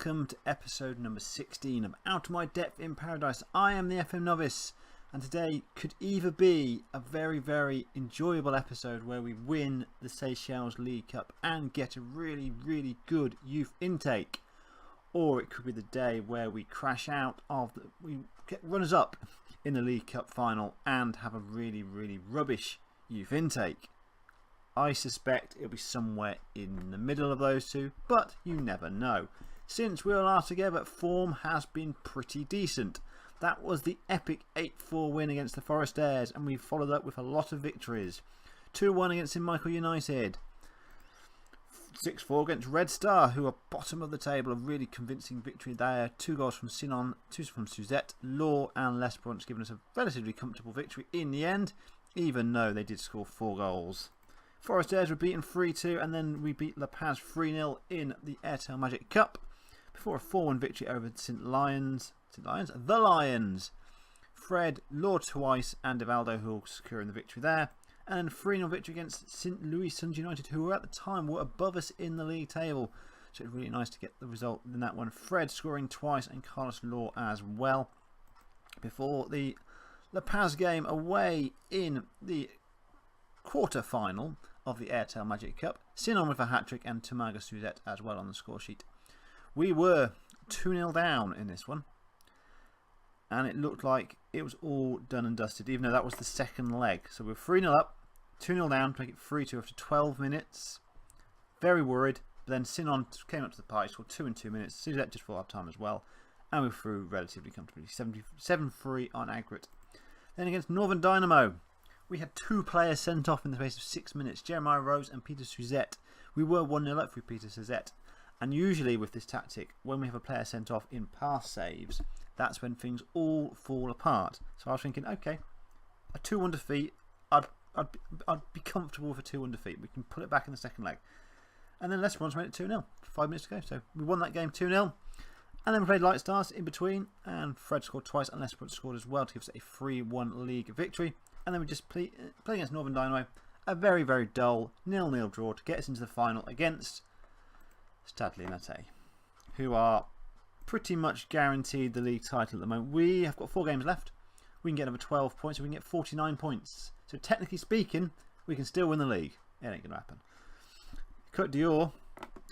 welcome to episode number 16 of Out of My Depth in Paradise. I am the FM Novice, and today could either be a very, very enjoyable episode where we win the Seychelles League Cup and get a really, really good youth intake, or it could be the day where we crash out we get runners up in the League Cup final and have a really, really rubbish youth intake. I suspect it'll be somewhere in the middle of those two, but you never know. Since we all are together, form has been pretty decent. That was the epic 8-4 win against the Foresters, and we followed up with a lot of victories. 2-1 against St Michael United. 6-4 against Red Star, who are bottom of the table. A really convincing victory there. 2 goals from Sinon, 2 from Suzette, Law and L'Esperance, giving us a relatively comfortable victory in the end, even though they did score 4 goals. Foresters were beaten 3-2, and then we beat La Paz 3-0 in the Airtel Magic Cup before a 4-1 victory over the Lions. Fred, Law twice, and Evaldo who will securing the victory there. And 3-0 victory against St Louis Suns United, who at the time were above us in the league table. So it's really nice to get the result in that one. Fred scoring twice and Carlos Law as well. Before the La Paz game away in the quarter-final of the Airtel Magic Cup. Sinon with a hat-trick and Tomaga Suzette as well on the score sheet. We were 2-0 down in this one, and it looked like it was all done and dusted, even though that was the second leg. So we're 3-0 up, 2-0 down to make it 3-2 after 12 minutes. Very worried, but then Sinon came up to the party, scored 2 in 2 minutes. Suzette just for half time as well, and we threw relatively comfortably, 7-3 on aggregate. Then against Northern Dynamo, we had 2 players sent off in the space of 6 minutes, Jeremiah Rose and Peter Suzette. We were 1-0 up through Peter Suzette. And usually with this tactic, when we have a player sent off in pass saves, that's when things all fall apart. So I was thinking, okay, a 2-1 defeat, I'd be comfortable with a 2-1 defeat. We can put it back in the second leg. And then L'Esperance made it 2-0, 5 minutes to go. So we won that game 2-0. And then we played Light Stars in between, and Fred scored twice and L'Esperance scored as well to give us a 3-1 league victory. And then we just play against Northern Dynamo, a very, very dull 0-0 draw to get us into the final against Stade Linite, who are pretty much guaranteed the league title at the moment. We have got 4 games left. We can get another 12 points, so we can get 49 points. So technically speaking, we can still win the league. It ain't going to happen. Côte d'Or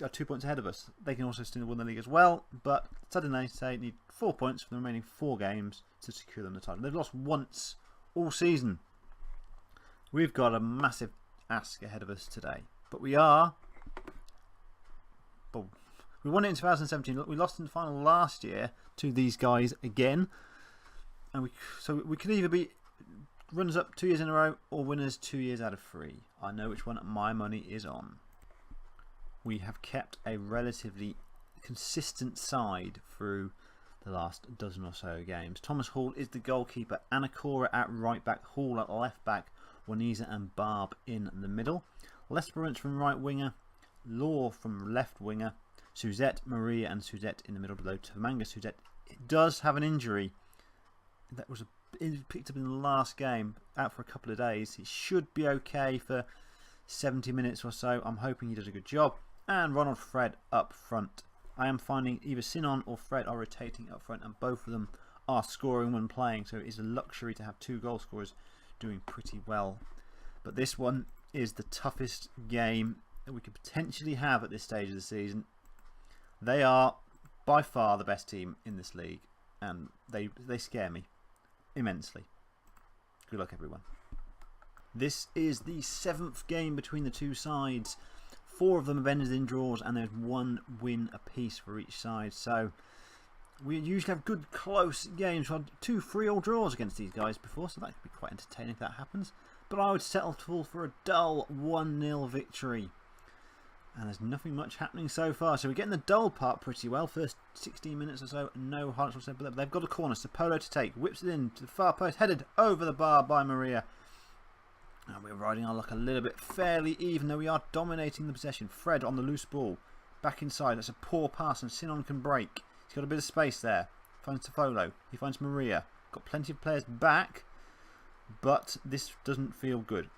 are 2 points ahead of us. They can also still win the league as well, but Stade Linite need 4 points for the remaining 4 games to secure them the title. They've lost once all season. We've got a massive ask ahead of us today, but we won it in 2017. We lost in the final last year to these guys again, and so we could either be runners up 2 years in a row or winners 2 years out of 3. I know which one my money is on. We have kept a relatively consistent side through the last dozen or so games. Thomas Hall is the goalkeeper, Anacora at right back, Hall at left back, Waniza and Barb in the middle. L'Esperance from right winger, Law from left winger, Suzette, Maria and Suzette in the middle below. Tomanga Suzette does have an injury that was picked up in the last game, out for a couple of days. He should be okay for 70 minutes or so. I'm hoping he does a good job. And Ronald Fred up front. I am finding either Sinon or Fred are rotating up front, and both of them are scoring when playing, so it is a luxury to have 2 goal scorers doing pretty well. But this one is the toughest game that we could potentially have at this stage of the season. They are by far the best team in this league, and they scare me immensely. Good luck, everyone. This is the 7th game between the 2 sides. 4 of them have ended in draws, and there's 1 win apiece for each side. So we usually have good close games. We've had 2 3-all draws against these guys before, so that could be quite entertaining if that happens. But I would settle for a dull 1-0 victory. And there's nothing much happening so far. So we're getting the dull part pretty well. First 16 minutes or so, no highlights whatsoever. But they've got a corner. So Polo to take. Whips it in to the far post. Headed over the bar by Maria. And we're riding our luck a little bit, fairly even, though we are dominating the possession. Fred on the loose ball. Back inside. That's a poor pass, and Sinon can break. He's got a bit of space there. Finds Tofolo. He finds Maria. Got plenty of players back, but this doesn't feel good.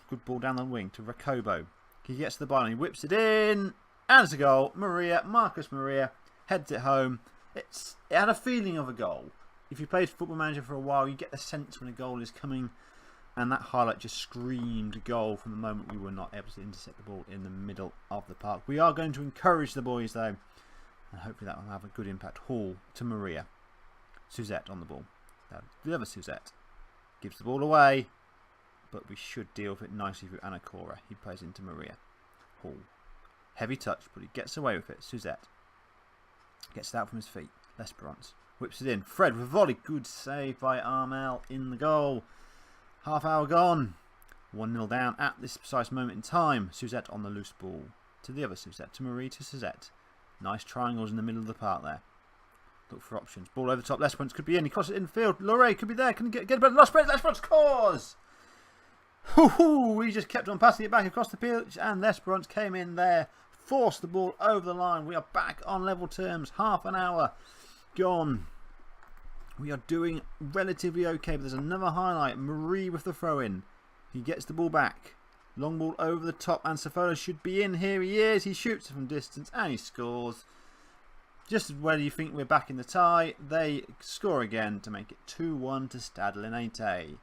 Good ball down the wing to Rakobo. He gets to the ball and he whips it in. And it's a goal. Marcus Maria heads it home. It had a feeling of a goal. If you played Football Manager for a while, you get the sense when a goal is coming. And that highlight just screamed goal from the moment we were not able to intercept the ball in the middle of the park. We are going to encourage the boys though. And hopefully that will have a good impact. Hall to Maria. Suzette on the ball. Now, the other Suzette gives the ball away. But we should deal with it nicely through Anacora. He plays into Maria. Hall. Heavy touch, but he gets away with it. Suzette. Gets it out from his feet. L'Esperance. Whips it in. Fred with a volley. Good save by Armel in the goal. Half hour gone. 1-0 down at this precise moment in time. Suzette on the loose ball. To the other Suzette. To Marie to Suzette. Nice triangles in the middle of the park there. Look for options. Ball over the top. L'Esperance could be in. He crosses it in field. Loré could be there. Can he get a better L'Esperance scores! We just kept on passing it back across the pitch. And L'Esperance came in there. Forced the ball over the line. We are back on level terms. Half an hour gone. We are doing relatively okay, but there's another highlight. Marie with the throw-in. He gets the ball back. Long ball over the top, and Safola should be in. Here he is. He shoots from distance, and he scores. Just when you think we're back in the tie, they score again to make it 2-1 to Stade Linite.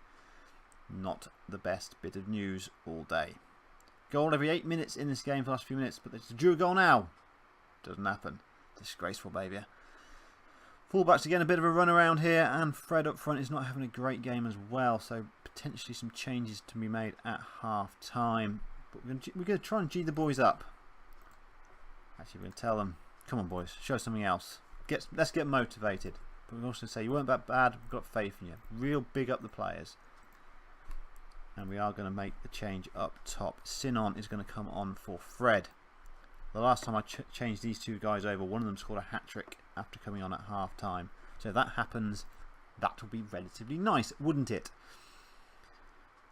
Not the best bit of news all day. Goal every 8 minutes in this game for the last few minutes, but it's a drew goal now. Doesn't happen. Disgraceful behaviour. Fullbacks again, a bit of a run around here, and Fred up front is not having a great game as well, so potentially some changes to be made at half time. But we're going to try and G the boys up. Actually, we're going to tell them, come on boys, show something else. Let's get motivated. But we also say, you weren't that bad, we've got faith in you. Real big up the players. And we are going to make the change up top. Sinon is going to come on for Fred. The last time I changed these two guys over, one of them scored a hat-trick after coming on at half-time. So if that happens, that will be relatively nice, wouldn't it?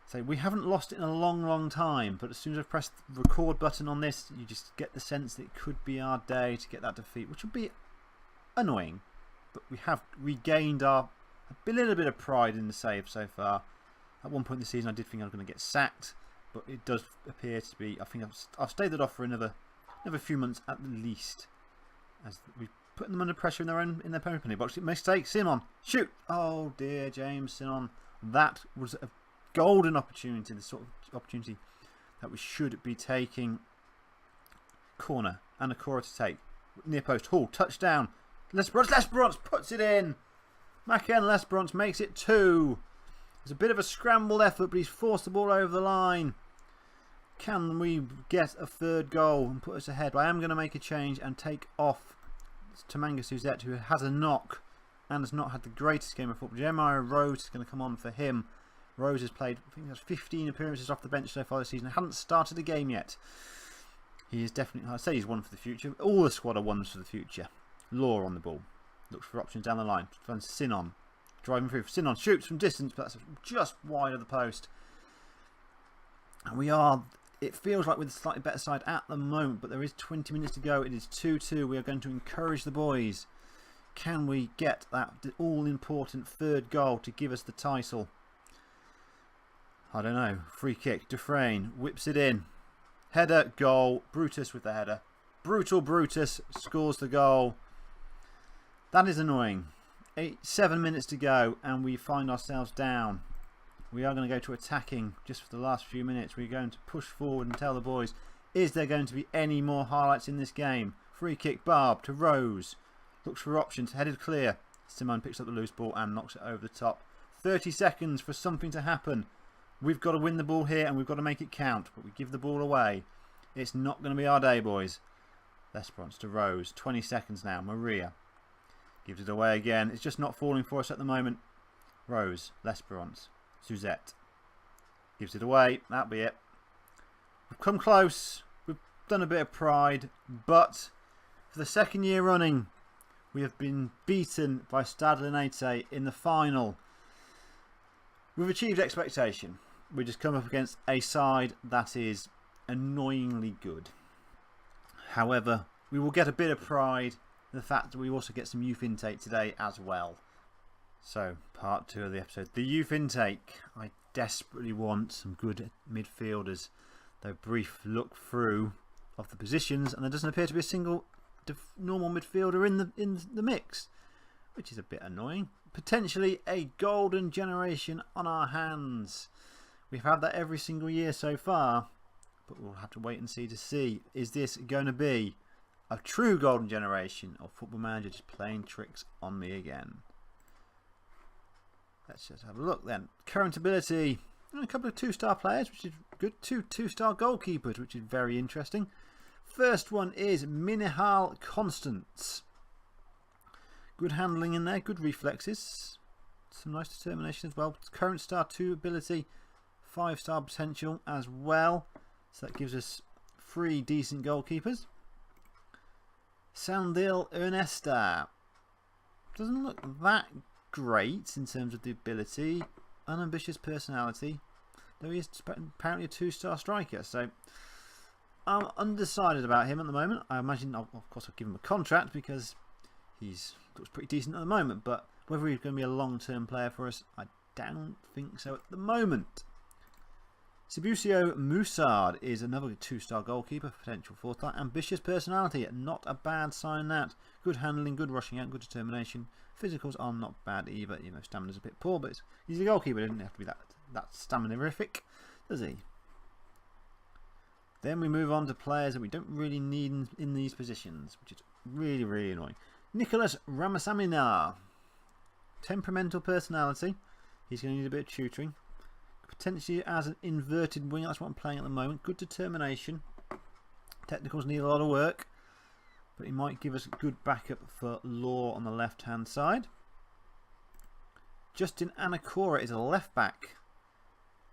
So we haven't lost it in a long, long time, but as soon as I press the record button on this, you just get the sense that it could be our day to get that defeat, which would be annoying. But we have regained a little bit of pride in the save so far. At one point in the season, I did think I was going to get sacked, but it does appear to be. I think I've stayed that off for another few months at least, as we put them under pressure in their penalty box. Mistake, Sinon, shoot! Oh dear, James Sinon. That was a golden opportunity, the sort of opportunity that we should be taking. Corner, Anacora to take. Near post, Hall, touchdown. L'Esperance puts it in. Maken L'Esperance makes it 2. It's a bit of a scrambled effort, but he's forced the ball over the line. Can we get a third goal and put us ahead? I am going to make a change and take off Tamanga Suzette, who has a knock and has not had the greatest game of football. Jeremiah Rose is going to come on for him. Rose has played, I think, 15 appearances off the bench so far this season. Hasn't started a game yet. He is definitely, I'd say he's one for the future. All the squad are ones for the future. Law on the ball. Looks for options down the line. Finds Sinon. Driving through. Sinon shoots from distance, but that's just wide of the post. And we are, it feels like we're the slightly better side at the moment, but there is 20 minutes to go. It is 2-2. We are going to encourage the boys. Can we get that all-important third goal to give us the title? I don't know. Free kick. Dufresne whips it in. Header, goal. Brutus with the header. Brutal Brutus scores the goal. That is annoying. 7 minutes to go and we find ourselves down. We are going to go to attacking just for the last few minutes. We're going to push forward and tell the boys, is there going to be any more highlights in this game? Free kick, Barb to Rose. Looks for options, headed clear. Simone picks up the loose ball and knocks it over the top. 30 seconds for something to happen. We've got to win the ball here and we've got to make it count. But we give the ball away. It's not going to be our day, boys. L'Esperance to Rose. 20 seconds now. Maria gives it away again. It's just not falling for us at the moment. Rose. L'Esperance. Suzette gives it away. That'll be it. We've come close. We've done a bit of pride. But for the second year running, we have been beaten by Stade Linite in the final. We've achieved expectation. We just come up against a side that is annoyingly good. However, we will get a bit of pride in the fact that we also get some youth intake today as well. So, part 2 of the episode. The youth intake. I desperately want some good midfielders. Though brief look through of the positions, and there doesn't appear to be a single normal midfielder in the mix, which is a bit annoying. Potentially a golden generation on our hands. We've had that every single year so far, but we'll have to wait and see to see. Is this going to be a true golden generation, or Football Manager just playing tricks on me again? Let's just have a look then. Current ability, and a couple of 2-star players, which is good. Two-star goalkeepers, which is very interesting. First one is Minihal Constance. Good handling in there, good reflexes, some nice determination as well. Current star 2 ability, 5-star potential as well. So that gives us 3 decent goalkeepers. Sandil Ernesta. Doesn't look that great in terms of the ability. Unambitious personality. Though he is apparently a 2-star striker. So I'm undecided about him at the moment. I imagine, of course, I'll give him a contract because he's looks pretty decent at the moment. But whether he's going to be a long-term player for us, I don't think so at the moment. Sibusio Musard is another 2-star goalkeeper, potential 4-star. Ambitious personality, not a bad sign that. Good handling, good rushing out, good determination. Physicals are not bad either. You know, stamina's a bit poor, but he's a goalkeeper. He doesn't have to be that stamina-rific, does he? Then we move on to players that we don't really need in these positions, which is really, really annoying. Nicholas Ramasamina. Temperamental personality. He's going to need a bit of tutoring. Potentially as an inverted wing, that's what I'm playing at the moment. Good determination. Technicals need a lot of work, but he might give us good backup for Law on the left hand side. Justin Anacora is a left back.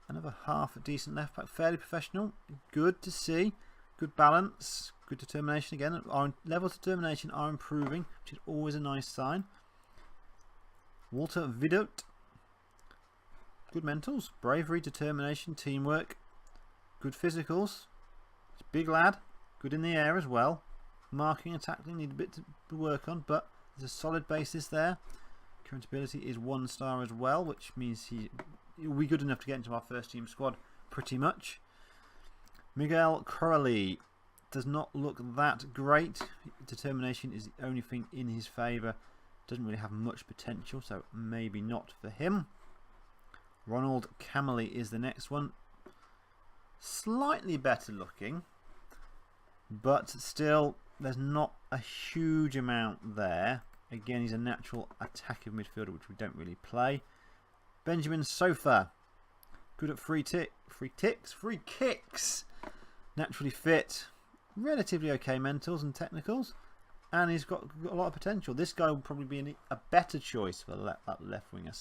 Another half a decent left back, fairly professional. Good to see. Good balance, good determination again. Our levels of determination are improving, which is always a nice sign. Walter Vidot. Good mentals, bravery, determination, teamwork, good physicals. He's a big lad, good in the air as well. Marking and tackling need a bit to work on, but there's a solid basis there. Current ability is 1-star as well, which means he'll be good enough to get into our first team squad pretty much. Miguel Corrali does not look that great. Determination is the only thing in his favour. Doesn't really have much potential, so maybe not for him. Ronald Camely is the next one. Slightly better looking, but still there's not a huge amount there. Again, he's a natural attacking midfielder, which we don't really play. Benjamin Sofa. Good at free kicks. Naturally fit. Relatively okay mentals and technicals. And he's got a lot of potential. This guy will probably be a better choice for that left winger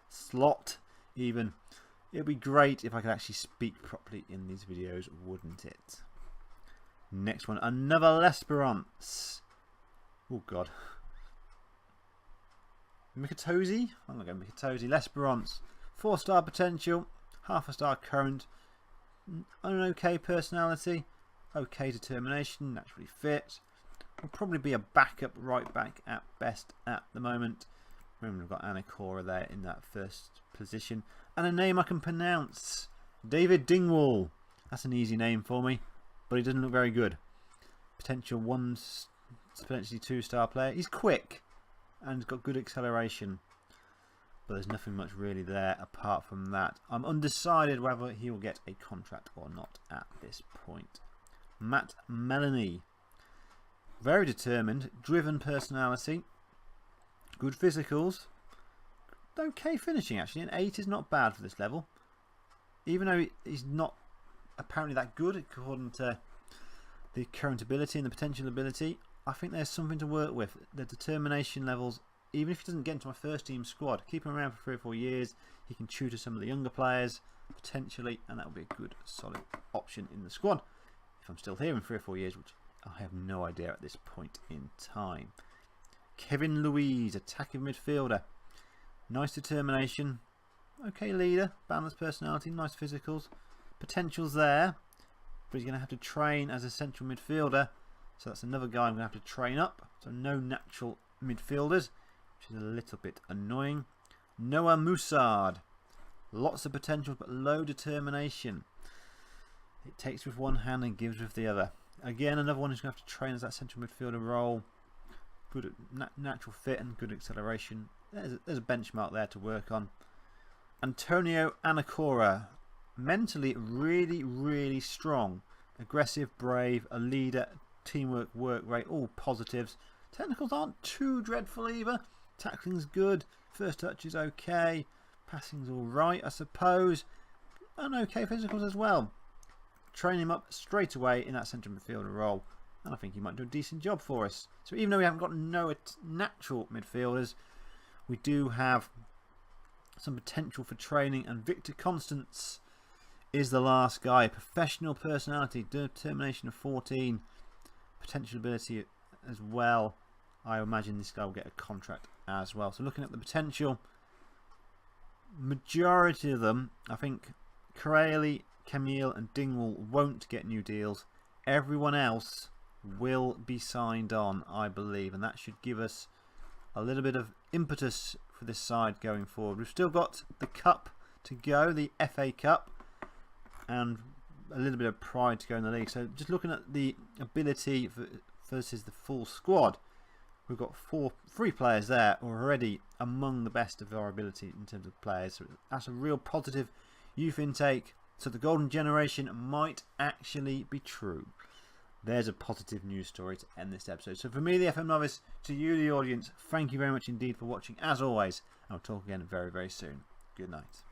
slot even. It'd be great if I could actually speak properly in these videos, wouldn't it? Next one, another L'Esperance. Oh god. Mikatozi? I'm not going Mikatozi. L'Esperance. 4-star potential, half a star current, an okay personality, okay determination, naturally fit. Will probably be a backup right back at best at the moment. Remember, we've got Anacora there in that first position. And a name I can pronounce. David Dingwall. That's an easy name for me, but he doesn't look very good. Potential 1, potentially 2-star player. He's quick and he's got good acceleration, but there's nothing much really there apart from that. I'm undecided whether he will get a contract or not at this point. Matt Melanie. Very determined, driven personality. Good physicals. Okay finishing actually. An 8 is not bad for this level. Even though he's not apparently that good according to the current ability and the potential ability, I think there's something to work with. The determination levels, even if he doesn't get into my first team squad, keep him around for 3 or 4 years. He can tutor some of the younger players potentially, and that will be a good solid option in the squad if I'm still here in 3 or 4 years, which I have no idea at this point in time. Kevin Louise, attacking midfielder. Nice determination. Okay leader. Balanced personality. Nice physicals. Potential's there. But he's going to have to train as a central midfielder. So that's another guy I'm going to have to train up. So no natural midfielders, which is a little bit annoying. Noah Musard. Lots of potential but low determination. It takes with one hand and gives with the other. Again, another one who's going to have to train as that central midfielder role. Good natural fit and good acceleration. There's a benchmark there to work on. Antonio Anacora, mentally really, really strong. Aggressive, brave, a leader, teamwork, work rate, all positives. Technicals aren't too dreadful either. Tackling's good. First touch is okay. Passing's alright, I suppose. And okay physicals as well. Train him up straight away in that central midfielder role. And I think he might do a decent job for us. So even though we haven't got no natural midfielders, we do have some potential for training. And Victor Constance is the last guy. Professional personality, determination of 14, potential ability as well. I imagine this guy will get a contract as well. So looking at the potential, majority of them, I think Corelli, Camille and Dingwall won't get new deals. Everyone else will be signed on, I believe, and that should give us a little bit of impetus for this side going forward. We've still got the cup to go, the FA Cup, and a little bit of pride to go in the league. So just looking at the ability versus the full squad, we've got three players there who are already among the best of our ability in terms of players. So that's a real positive youth intake. So the golden generation might actually be true. There's a positive news story to end this episode. So for me, the FM Novice, to you, the audience, thank you very much indeed for watching. As always, I'll talk again very, very soon. Good night.